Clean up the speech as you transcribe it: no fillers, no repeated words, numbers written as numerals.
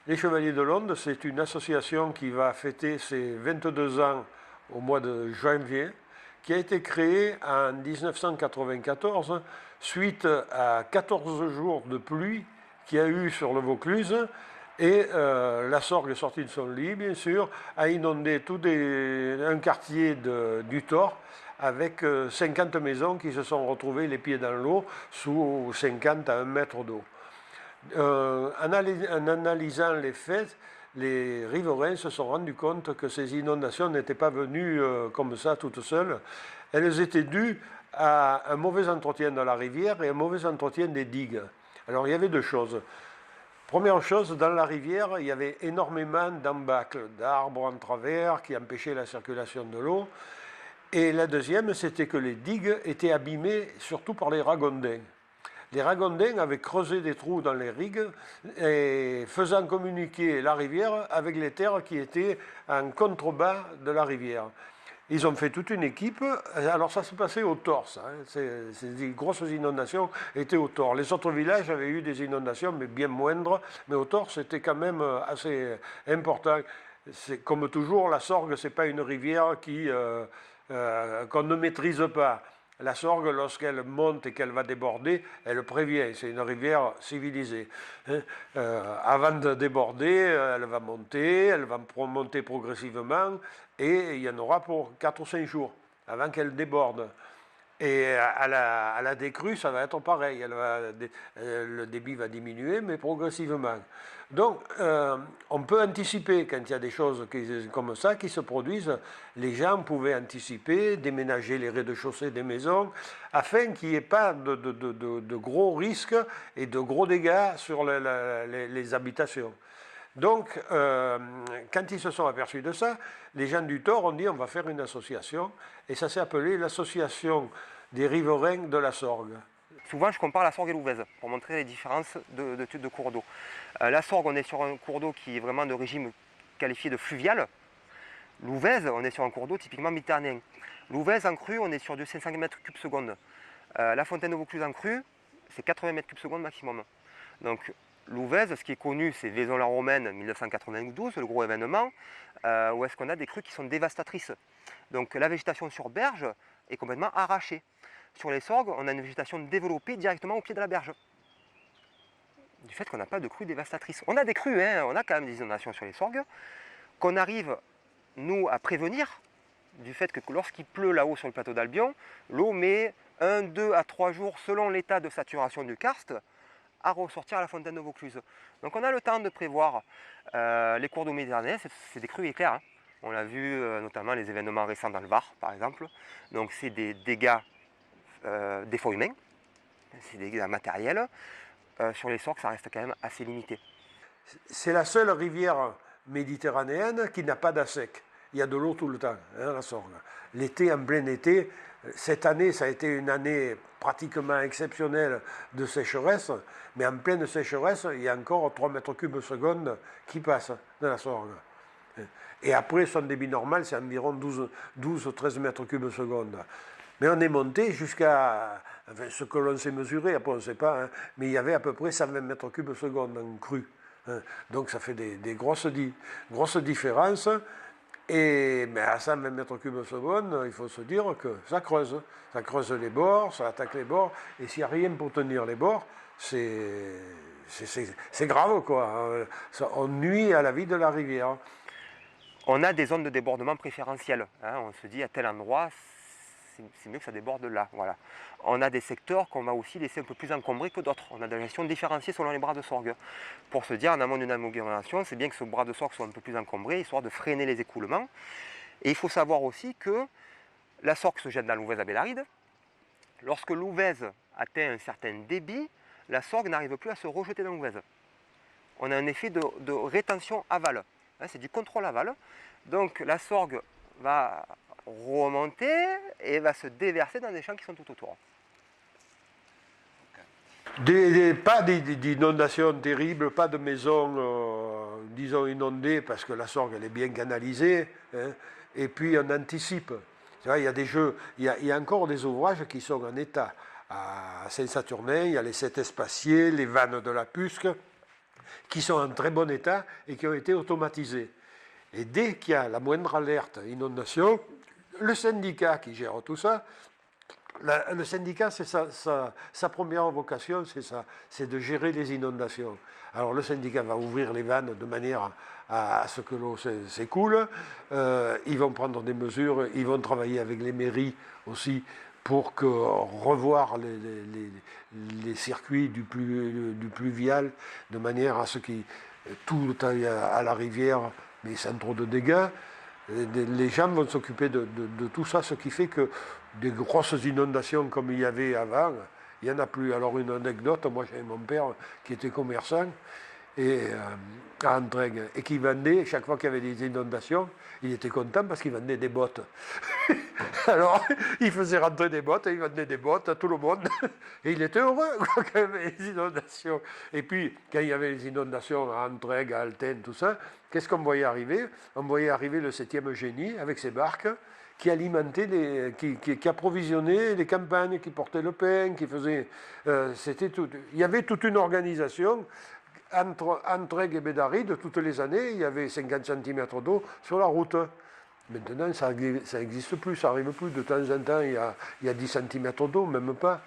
Les Chevaliers de l'Onde, c'est une association qui va fêter ses 22 ans au mois de janvier, qui a été créée en 1994 suite à 14 jours de pluie qu'il y a eu sur le Vaucluse. Et la Sorgue est sortie de son lit, bien sûr, a inondé un quartier du Thor avec 50 maisons qui se sont retrouvées les pieds dans l'eau sous 50 à 1 mètre d'eau. En analysant les faits, les riverains se sont rendus compte que ces inondations n'étaient pas venues comme ça toutes seules. Elles étaient dues à un mauvais entretien de la rivière et un mauvais entretien des digues. Alors il y avait deux choses. Première chose, dans la rivière, il y avait énormément d'embâcles, d'arbres en travers qui empêchaient la circulation de l'eau. Et la deuxième, c'était que les digues étaient abîmées surtout par les ragondins. Les ragondins avaient creusé des trous dans les rigues et faisant communiquer la rivière avec les terres qui étaient en contrebas de la rivière. Ils ont fait toute une équipe. Alors ça se passait au Thor, ça, hein. Ces grosses inondations étaient au Thor. Les autres villages avaient eu des inondations, mais bien moindres. Mais au Thor, c'était quand même assez important. Comme toujours, la Sorgue, ce n'est pas une rivière qu'on ne maîtrise pas. La Sorgue, lorsqu'elle monte et qu'elle va déborder, elle prévient. C'est une rivière civilisée. Avant de déborder, elle va monter progressivement, et il y en aura pour 4 ou 5 jours avant qu'elle déborde. Et à la décrue, ça va être pareil. Le débit va diminuer, mais progressivement. Donc, on peut anticiper quand il y a des choses comme ça qui se produisent. Les gens pouvaient anticiper, déménager les rez-de-chaussée des maisons, afin qu'il n'y ait pas de gros risques et de gros dégâts sur les habitations. Donc, quand ils se sont aperçus de ça, les gens du Thor ont dit on va faire une association, et ça s'est appelé l'association des riverains de la Sorgue. Souvent, je compare la Sorgue et l'Ouvèze pour montrer les différences de type de cours d'eau. La Sorgue, on est sur un cours d'eau qui est vraiment de régime qualifié de fluvial. L'Ouvèze, on est sur un cours d'eau typiquement méditerranéen. L'Ouvèze en crue, on est sur du 500 m3/s. La fontaine de Vaucluse en crue, c'est 80 m3/s maximum. Donc, l'Ouvèze, ce qui est connu, c'est Vaison-la-Romaine 1992, le gros événement, où est-ce qu'on a des crues qui sont dévastatrices. Donc la végétation sur berge est complètement arrachée. Sur les Sorgues, on a une végétation développée directement au pied de la berge. Du fait qu'on n'a pas de crues dévastatrices. On a des crues, hein, on a quand même des inondations sur les Sorgues, qu'on arrive, nous, à prévenir, du fait que lorsqu'il pleut là-haut sur le plateau d'Albion, l'eau met 1, 2 à 3 jours, selon l'état de saturation du karst, à ressortir à la fontaine de Vaucluse. Donc on a le temps de prévoir les cours d'eau méditerranéens, c'est des crues éclairs. Hein. On l'a vu notamment les événements récents dans le Var, par exemple. Donc c'est des dégâts des fois humains, c'est des dégâts matériels. Sur les Sorgues, ça reste quand même assez limité. C'est la seule rivière méditerranéenne qui n'a pas d'assec. Il y a de l'eau tout le temps, hein, la Sorgue. L'été, en plein été, cette année, ça a été une année pratiquement exceptionnelle de sécheresse, mais en pleine sécheresse, il y a encore 3 m3/s qui passent dans la Sorgue. Et après, son débit normal, c'est environ 12-13 m3/s. Mais on est monté jusqu'à, enfin, ce que l'on s'est mesuré, après on ne sait pas, hein, mais il y avait à peu près 120 m3/s en crue. Hein. Donc ça fait des grosses différences. Et mais à 120 m3/s, il faut se dire que ça creuse. Ça creuse les bords, ça attaque les bords. Et s'il n'y a rien pour tenir les bords, c'est grave, quoi. On nuit à la vie de la rivière. On a des zones de débordement préférentielles. Hein. On se dit à tel endroit, c'est mieux que ça déborde là. Voilà. On a des secteurs qu'on va aussi laisser un peu plus encombrés que d'autres. On a de la gestion différenciée selon les bras de Sorgue. Pour se dire, en amont d'une agglomération, c'est bien que ce bras de Sorgue soit un peu plus encombré, histoire de freiner les écoulements. Et il faut savoir aussi que la Sorgue se jette dans l'Ouvèze à Bellaride. Lorsque l'Ouvèze atteint un certain débit, la Sorgue n'arrive plus à se rejeter dans l'Ouvèze. On a un effet de rétention aval. Hein, c'est du contrôle aval. Donc la Sorgue va remonter et va se déverser dans des champs qui sont tout autour. Pas d'inondations terribles, pas de maisons, disons, inondées, parce que la Sorgue, elle est bien canalisée, hein, et puis on anticipe. Il y a des jeux, il y a encore des ouvrages qui sont en état. À Saint-Saturnin, il y a les 7 Espaciers, les vannes de la Pusque, qui sont en très bon état et qui ont été automatisés. Et dès qu'il y a la moindre alerte inondation, le syndicat qui gère tout ça, le syndicat, c'est sa première vocation, c'est de gérer les inondations. Alors le syndicat va ouvrir les vannes de manière à ce que l'eau s'écoule. Ils vont prendre des mesures, ils vont travailler avec les mairies aussi pour revoir les circuits du pluvial de manière à ce que tout aille à la rivière, mais sans trop de dégâts. Les gens vont s'occuper de tout ça, ce qui fait que des grosses inondations comme il y avait avant, il n'y en a plus. Alors une anecdote, moi j'avais mon père qui était commerçant à Entraigues et qui vendait, chaque fois qu'il y avait des inondations, il était content parce qu'il vendait des bottes. Alors il faisait rentrer des bottes, il vendait des bottes à tout le monde et il était heureux quand il y avait les inondations. Et puis quand il y avait les inondations à Entraigues, à Alten, tout ça, qu'est-ce qu'on voyait arriver? On voyait arriver le 7e génie avec ses barques qui alimentait, qui approvisionnait les campagnes, qui portait le pain, qui faisait... il y avait toute une organisation entre Entraigues et Bédarrides, toutes les années, il y avait 50 cm d'eau sur la route. Maintenant, ça n'existe plus, ça n'arrive plus. De temps en temps, il y a 10 cm d'eau, même pas.